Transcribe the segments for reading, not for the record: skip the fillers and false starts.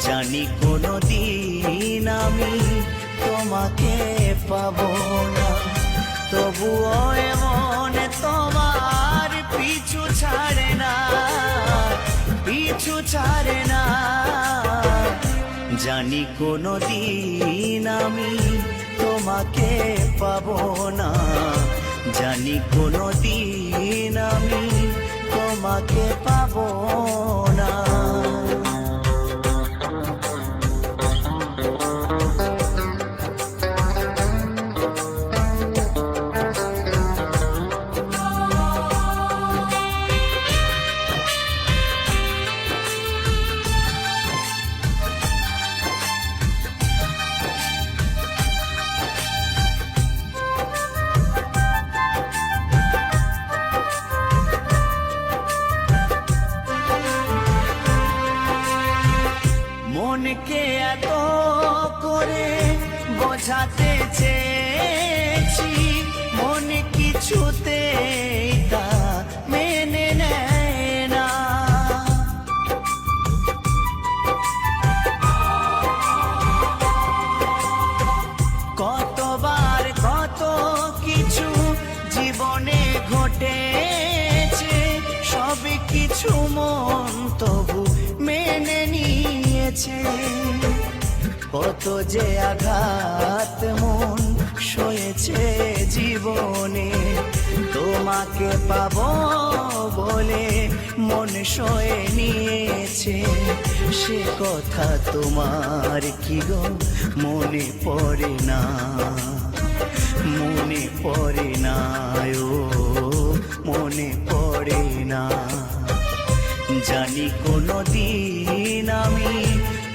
জানি কোনোদিন আমি তোমাকে পাবো না, তবুও এমন তোমার পিছু ছাড়ে না, পিছু ছাড়ে না। জানি কোনোদিন আমি তোমাকে পাবো না, জানি কোনোদিন আমি তোমাকে পাবো না। মনকে এত করে বোঝাতে চেয়েছি, মন কিছুতে তা মেনে নেয় না। কতবার কত কিছু জীবনে ঘটেছে, সব কিছু মন তবু মেনে নিয়েছে। কত যে আঘাত মন সয়েছে জীবনে, তোমাকে পাবো বলে মন সয়ে নিয়েছে। সে কথা তোমার কি গো মনে পড়ে না, মনে পড়ে না, ও মনে পড়ে না। জানি কোনোদিন আমি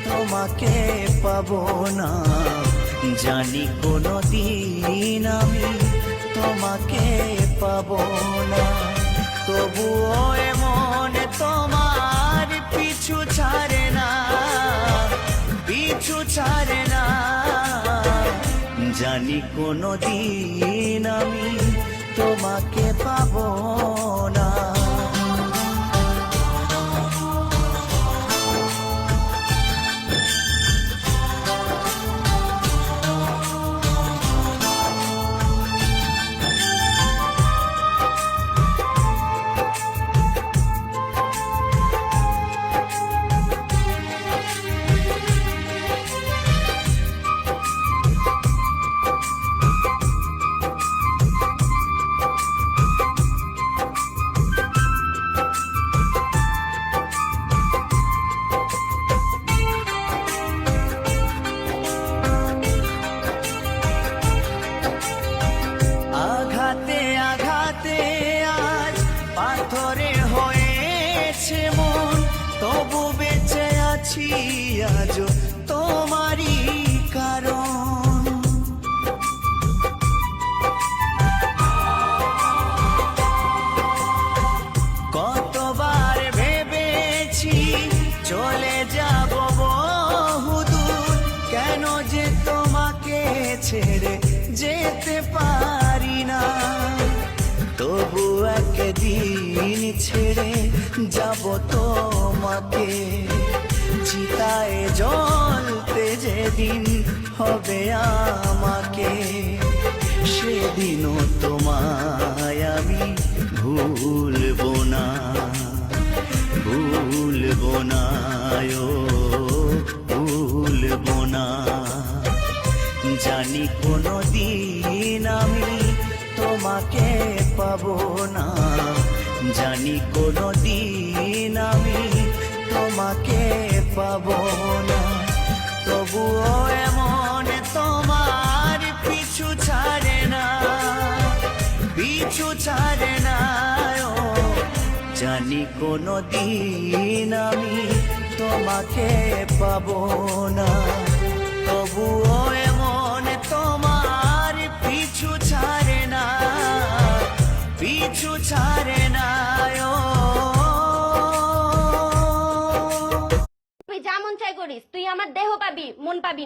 তোমাকে পাবো না, জানি কোনোদিন আমি তোমাকে পাবো না, তবুও এমন তোমার পিছু ছাড়ে না, পিছু ছাড়ে না। জানি কোনোদিন আমি তোমাকে পাবো না। আঘাতে আঘাতে আজ পাথরে হয়েছে মন, তবু বেঁচে আছি আজ তোমারই কারণ। কতবার ভেবেছি চলে যাব বহুদূর, কেন যে তোমাকে ছেড়ে যেতে পারি না। তবু একদিন ছেড়ে যাব তোমাকে, চিতায় জ্বলতে যেদিন হবে আমাকে, সেদিনও তোমায় আমি ভুলবো না, ভুলবো না, ও ভুলবো না। জানি কোনোদিন আমি তোমাকে পাবো না, জানি কোনোদিন আমি তোমাকে পাবো না, তবুও এমন তোমার পিছু ছাড়ে না, পিছু ছাড়ে না। ও জানি কোনোদিন আমি তোমাকে পাবো না, তবুও এমন তোমার পিছু ছাড়ে না, পিছু ছাড়ে না। তুই যা মন চাই করিস, তুই আমার দেহ পাবি, মন পাবি না।